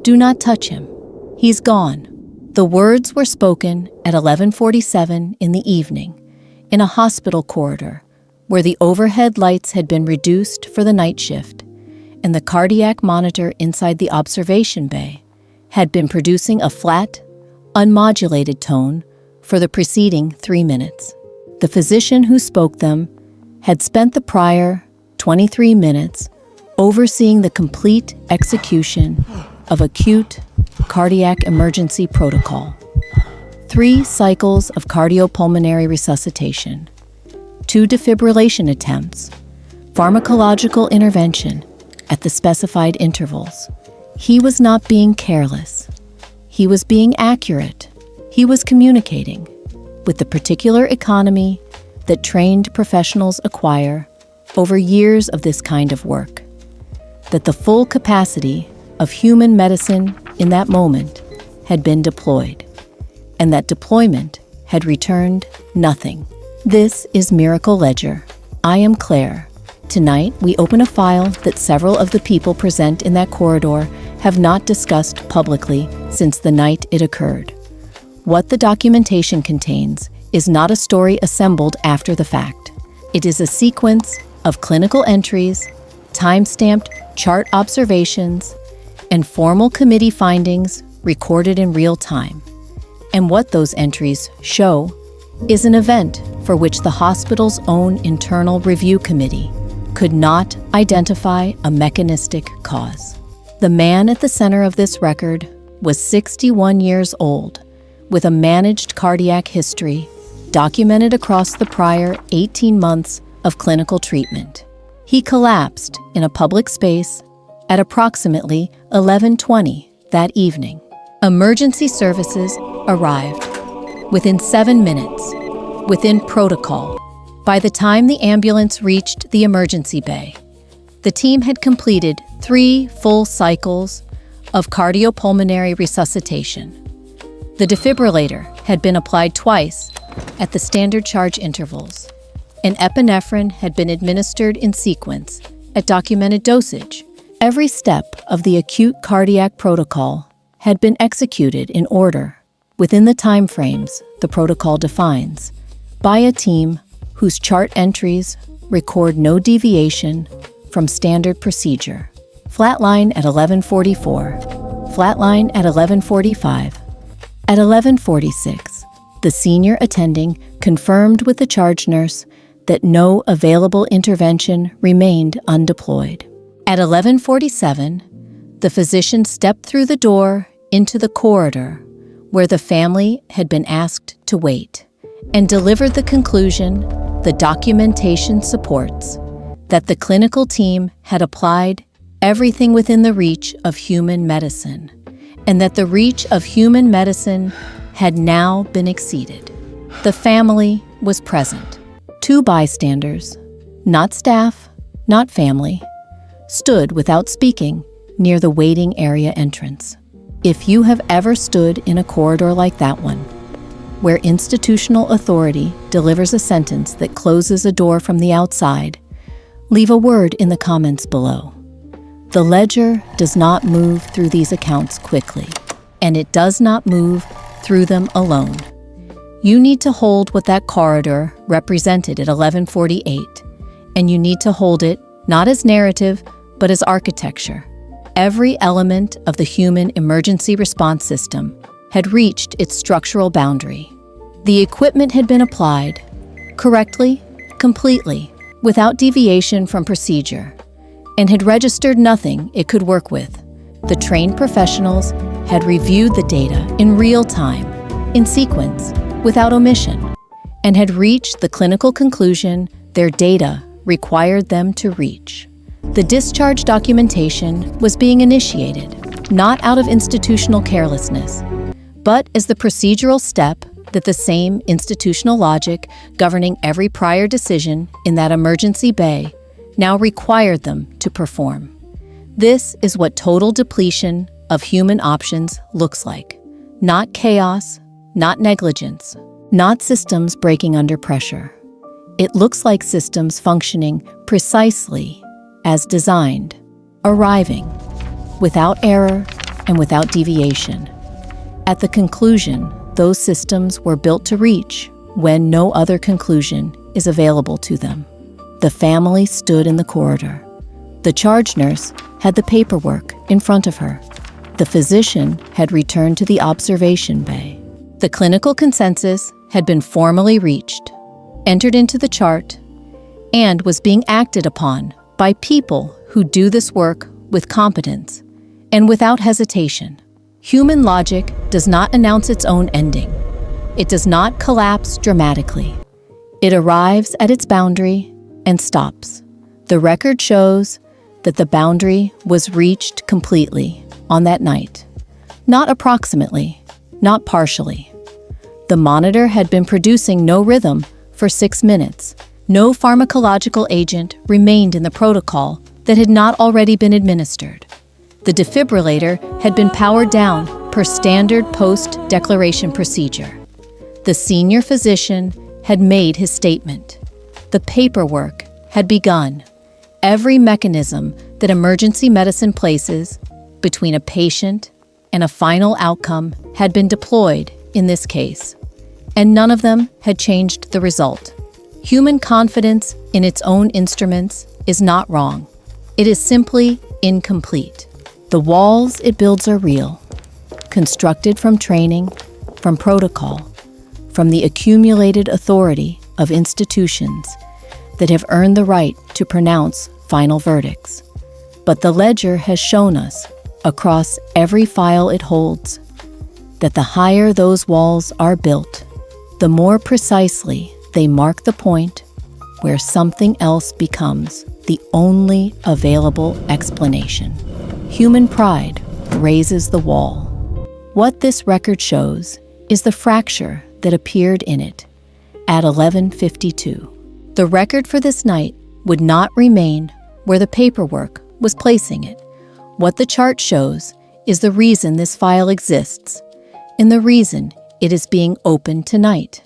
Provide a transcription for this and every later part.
"Do not touch him. He's gone." The words were spoken at 11:47 in the evening in a hospital corridor where the overhead lights had been reduced for the night shift, and the cardiac monitor inside the observation bay had been producing a flat, unmodulated tone for the preceding 3 minutes. The physician who spoke them had spent the prior 23 minutes overseeing the complete execution of acute cardiac emergency protocol, 3 cycles of cardiopulmonary resuscitation, 2 defibrillation attempts, pharmacological intervention at the specified intervals. He was not being careless. He was being accurate. He was communicating with the particular economy that trained professionals acquire over years of this kind of work, that the full capacity of human medicine in that moment had been deployed, and that deployment had returned nothing. This is Miracle Ledger. I am Clair. Tonight, we open a file that several of the people present in that corridor have not discussed publicly since the night it occurred. What the documentation contains is not a story assembled after the fact. It is a sequence of clinical entries, time-stamped chart observations, and formal committee findings recorded in real time. And what those entries show is an event for which the hospital's own internal review committee could not identify a mechanistic cause. The man at the center of this record was 61 years old, with a managed cardiac history documented across the prior 18 months of clinical treatment. He collapsed in a public space at approximately 11:20 that evening. Emergency services arrived within 7 minutes, within protocol. By the time the ambulance reached the emergency bay, the team had completed 3 full cycles of cardiopulmonary resuscitation. The defibrillator had been applied twice at the standard charge intervals. An epinephrine had been administered in sequence at documented dosage. Every step of the acute cardiac protocol had been executed in order, within the timeframes the protocol defines, by a team whose chart entries record no deviation from standard procedure. Flatline at 11:44, flatline at 11:45. At 11:46, the senior attending confirmed with the charge nurse that no available intervention remained undeployed. At 11:47, the physician stepped through the door into the corridor where the family had been asked to wait and delivered the conclusion the documentation supports that the clinical team had applied everything within the reach of human medicine, and that the reach of human medicine had now been exceeded. The family was present. 2 bystanders, not staff, not family, stood without speaking near the waiting area entrance. If you have ever stood in a corridor like that one, where institutional authority delivers a sentence that closes a door from the outside, leave a word in the comments below. The ledger does not move through these accounts quickly, and it does not move through them alone. You need to hold what that corridor represented at 11:48, and you need to hold it not as narrative, but as architecture. Every element of the human emergency response system had reached its structural boundary. The equipment had been applied correctly, completely, without deviation from procedure, and had registered nothing it could work with. The trained professionals had reviewed the data in real time, in sequence, without omission, and had reached the clinical conclusion their data required them to reach. The discharge documentation was being initiated, not out of institutional carelessness, but as the procedural step that the same institutional logic governing every prior decision in that emergency bay now required them to perform. This is what total depletion of human options looks like. Not chaos, not negligence, not systems breaking under pressure. It looks like systems functioning precisely as designed, arriving without error, and without deviation. At the conclusion, those systems were built to reach when no other conclusion is available to them. The family stood in the corridor. The charge nurse had the paperwork in front of her. The physician had returned to the observation bay. The clinical consensus had been formally reached, entered into the chart, and was being acted upon by people who do this work with competence and without hesitation. Human logic does not announce its own ending. It does not collapse dramatically. It arrives at its boundary and stops. The record shows that the boundary was reached completely on that night. Not approximately, not partially. The monitor had been producing no rhythm for 6 minutes. No pharmacological agent remained in the protocol that had not already been administered. The defibrillator had been powered down per standard post-declaration procedure. The senior physician had made his statement. The paperwork had begun. Every mechanism that emergency medicine places between a patient and a final outcome had been deployed in this case, and none of them had changed the result. Human confidence in its own instruments is not wrong. It is simply incomplete. The walls it builds are real, constructed from training, from protocol, from the accumulated authority of institutions that have earned the right to pronounce final verdicts. But the ledger has shown us, across every file it holds, that the higher those walls are built, the more precisely they mark the point where something else becomes the only available explanation. Human pride raises the wall. What this record shows is the fracture that appeared in it at 11:52. The record for this night would not remain where the paperwork was placing it. What the chart shows is the reason this file exists, and the reason it is being opened tonight.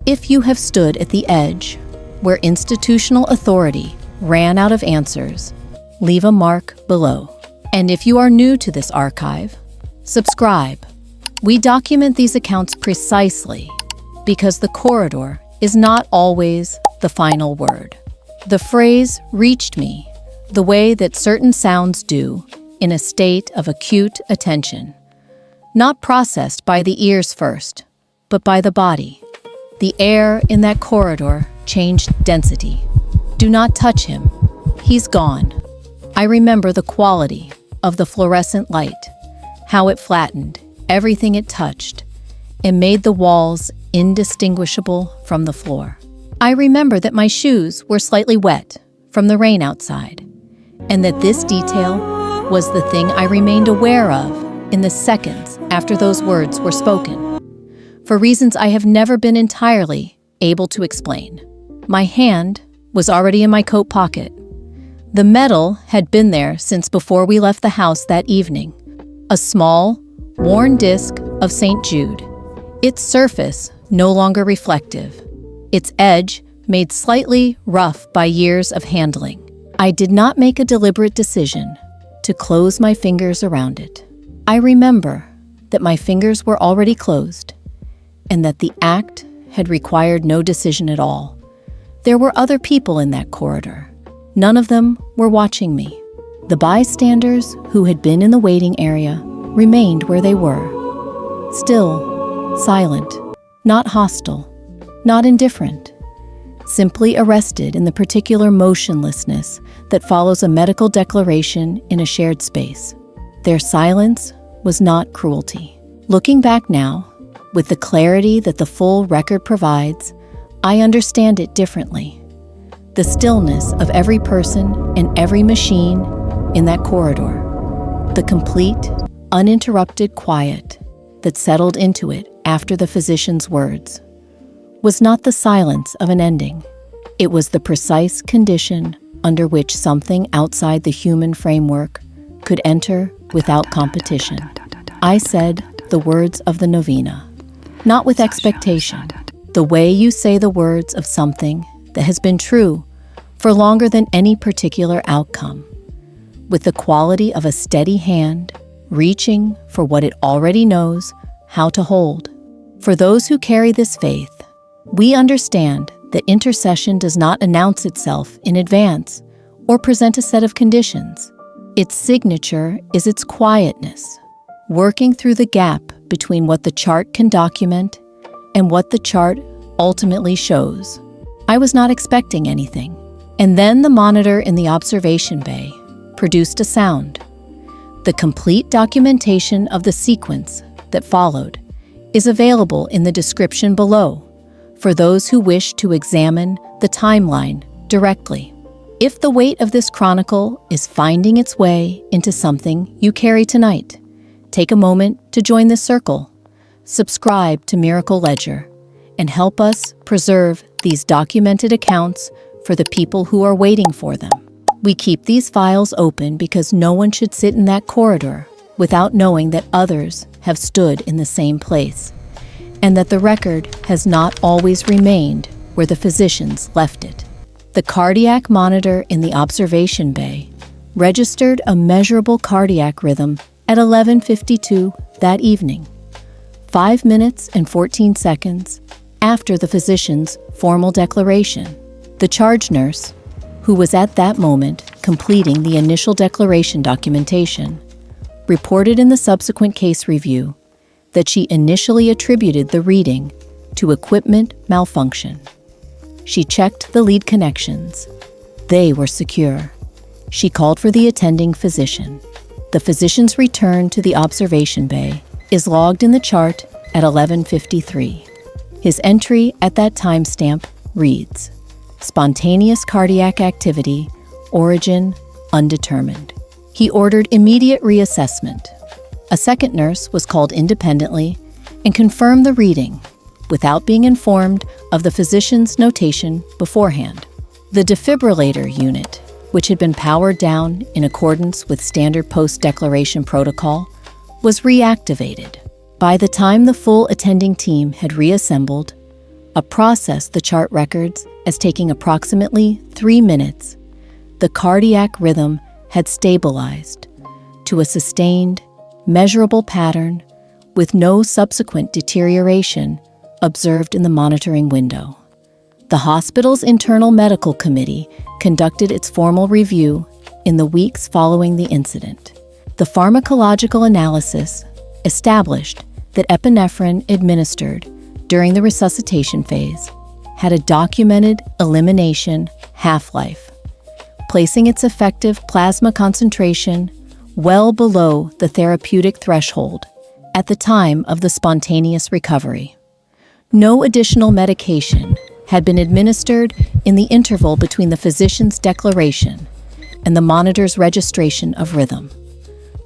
If you have stood at the edge where institutional authority ran out of answers, leave a mark below. And if you are new to this archive, subscribe. We document these accounts precisely because the corridor is not always the final word. The phrase reached me the way that certain sounds do in a state of acute attention, not processed by the ears first, but by the body. The air in that corridor changed density. Do not touch him. He's gone. I remember the quality of the fluorescent light, how it flattened everything it touched and made the walls indistinguishable from the floor. I remember that my shoes were slightly wet from the rain outside, and that this detail was the thing I remained aware of in the seconds after those words were spoken, for reasons I have never been entirely able to explain. My hand was already in my coat pocket. The metal had been there since before we left the house that evening. A small, worn disc of St. Jude, its surface no longer reflective, its edge made slightly rough by years of handling. I did not make a deliberate decision to close my fingers around it. I remember that my fingers were already closed and that the act had required no decision at all. There were other people in that corridor. None of them were watching me. The bystanders who had been in the waiting area remained where they were, still, silent, not hostile, not indifferent, simply arrested in the particular motionlessness that follows a medical declaration in a shared space. Their silence was not cruelty. Looking back now, with the clarity that the full record provides, I understand it differently. The stillness of every person and every machine in that corridor, the complete, uninterrupted quiet that settled into it after the physician's words, was not the silence of an ending. It was the precise condition under which something outside the human framework could enter without competition. I said the words of the novena, not with expectation, the way you say the words of something that has been true for longer than any particular outcome, with the quality of a steady hand reaching for what it already knows how to hold. For those who carry this faith, we understand that intercession does not announce itself in advance or present a set of conditions. Its signature is its quietness, working through the gap between what the chart can document and what the chart ultimately shows. I was not expecting anything. And then the monitor in the observation bay produced a sound. The complete documentation of the sequence that followed is available in the description below for those who wish to examine the timeline directly. If the weight of this chronicle is finding its way into something you carry tonight, take a moment to join this circle, subscribe to Miracle Ledger, and help us preserve these documented accounts for the people who are waiting for them. We keep these files open because no one should sit in that corridor without knowing that others have stood in the same place, and that the record has not always remained where the physicians left it. The cardiac monitor in the observation bay registered a measurable cardiac rhythm at 11:52 that evening, 5 minutes and 14 seconds after the physician's formal declaration. The charge nurse, who was at that moment completing the initial declaration documentation, reported in the subsequent case review that she initially attributed the reading to equipment malfunction. She checked the lead connections. They were secure. She called for the attending physician. The physician's return to the observation bay is logged in the chart at 11:53. His entry at that timestamp reads, "Spontaneous cardiac activity, origin undetermined." He ordered immediate reassessment. A second nurse was called independently and confirmed the reading without being informed of the physician's notation beforehand. The defibrillator unit, which had been powered down in accordance with standard post-declaration protocol, was reactivated. By the time the full attending team had reassembled, a process the chart records as taking approximately 3 minutes, the cardiac rhythm had stabilized to a sustained, measurable pattern with no subsequent deterioration observed in the monitoring window. The hospital's internal medical committee conducted its formal review in the weeks following the incident. The pharmacological analysis established that epinephrine administered during the resuscitation phase had a documented elimination half-life, placing its effective plasma concentration well below the therapeutic threshold at the time of the spontaneous recovery. No additional medication had been administered in the interval between the physician's declaration and the monitor's registration of rhythm.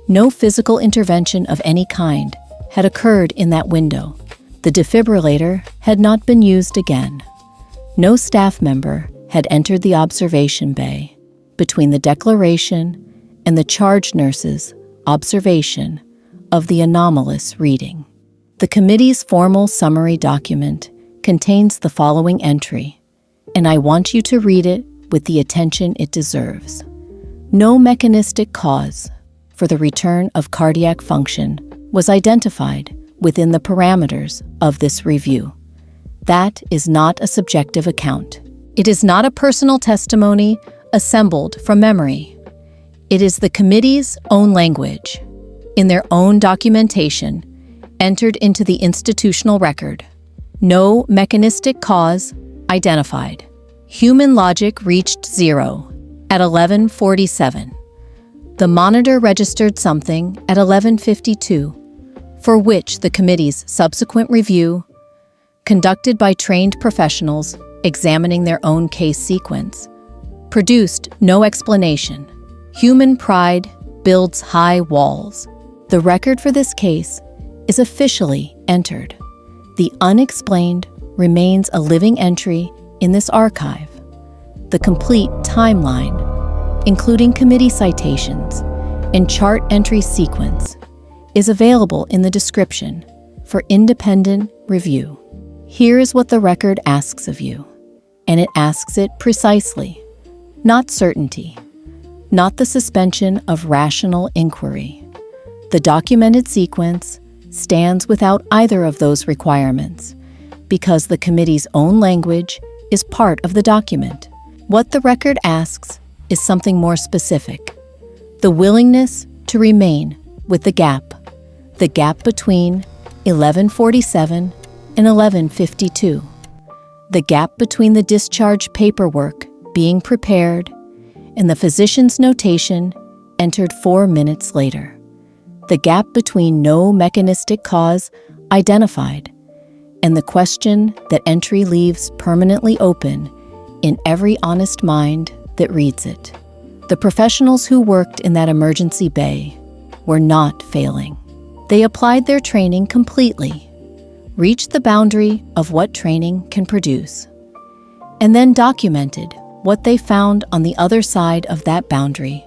No physical intervention of any kind had occurred in that window. The defibrillator had not been used again. No staff member had entered the observation bay between the declaration and the charge nurse's observation of the anomalous reading. The committee's formal summary document contains the following entry, and I want you to read it with the attention it deserves. No mechanistic cause for the return of cardiac function was identified within the parameters of this review. That is not a subjective account. It is not a personal testimony assembled from memory. It is the committee's own language, in their own documentation, entered into the institutional record. No mechanistic cause identified. Human logic reached zero at 11:47. The monitor registered something at 11:52, for which the committee's subsequent review, conducted by trained professionals examining their own case sequence, produced no explanation. Human pride builds high walls. The record for this case is officially entered. The unexplained remains a living entry in this archive. The complete timeline, including committee citations and chart entry sequence, is available in the description for independent review. Here is what the record asks of you, and it asks it precisely, not certainty, not the suspension of rational inquiry, The documented sequence stands without either of those requirements because the committee's own language is part of the document. What the record asks is something more specific: the willingness to remain with the gap between 11:47 and 11:52, the gap between the discharge paperwork being prepared and the physician's notation entered 4 minutes later, the gap between no mechanistic cause identified, and the question that entry leaves permanently open in every honest mind that reads it. The professionals who worked in that emergency bay were not failing. They applied their training completely, reached the boundary of what training can produce, and then documented what they found on the other side of that boundary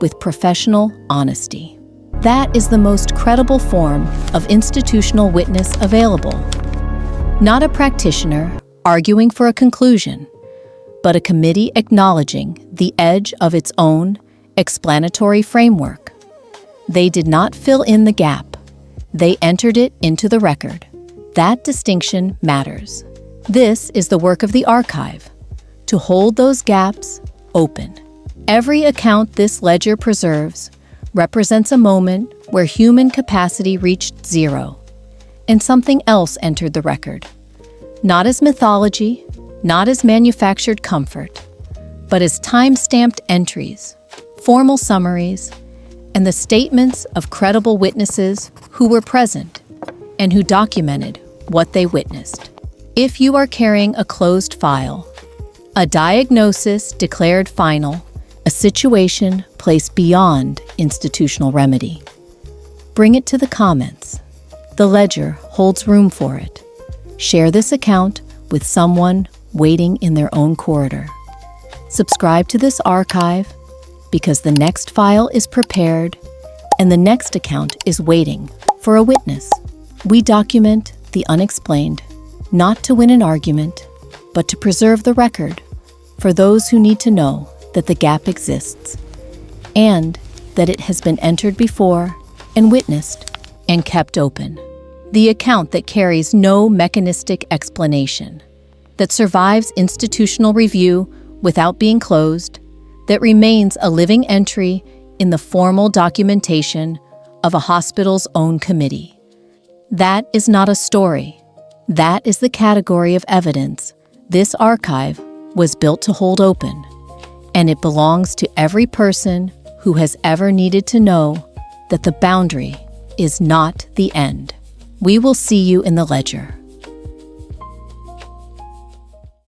with professional honesty. That is the most credible form of institutional witness available. Not a practitioner arguing for a conclusion, but a committee acknowledging the edge of its own explanatory framework. They did not fill in the gap. They entered it into the record. That distinction matters. This is the work of the archive, to hold those gaps open. Every account this ledger preserves represents a moment where human capacity reached zero, and something else entered the record. Not as mythology, not as manufactured comfort, but as time-stamped entries, formal summaries, and the statements of credible witnesses who were present and who documented what they witnessed. If you are carrying a closed file, a diagnosis declared final, a situation placed beyond institutional remedy, bring it to the comments. The ledger holds room for it. Share this account with someone waiting in their own corridor. Subscribe to this archive because the next file is prepared and the next account is waiting for a witness. We document the unexplained, not to win an argument, but to preserve the record for those who need to know that the gap exists and that it has been entered before and witnessed and kept open. The account that carries no mechanistic explanation, that survives institutional review without being closed, that remains a living entry in the formal documentation of a hospital's own committee. That is not a story. That is the category of evidence this archive was built to hold open, and it belongs to every person who has ever needed to know that the boundary is not the end. We will see you in the ledger.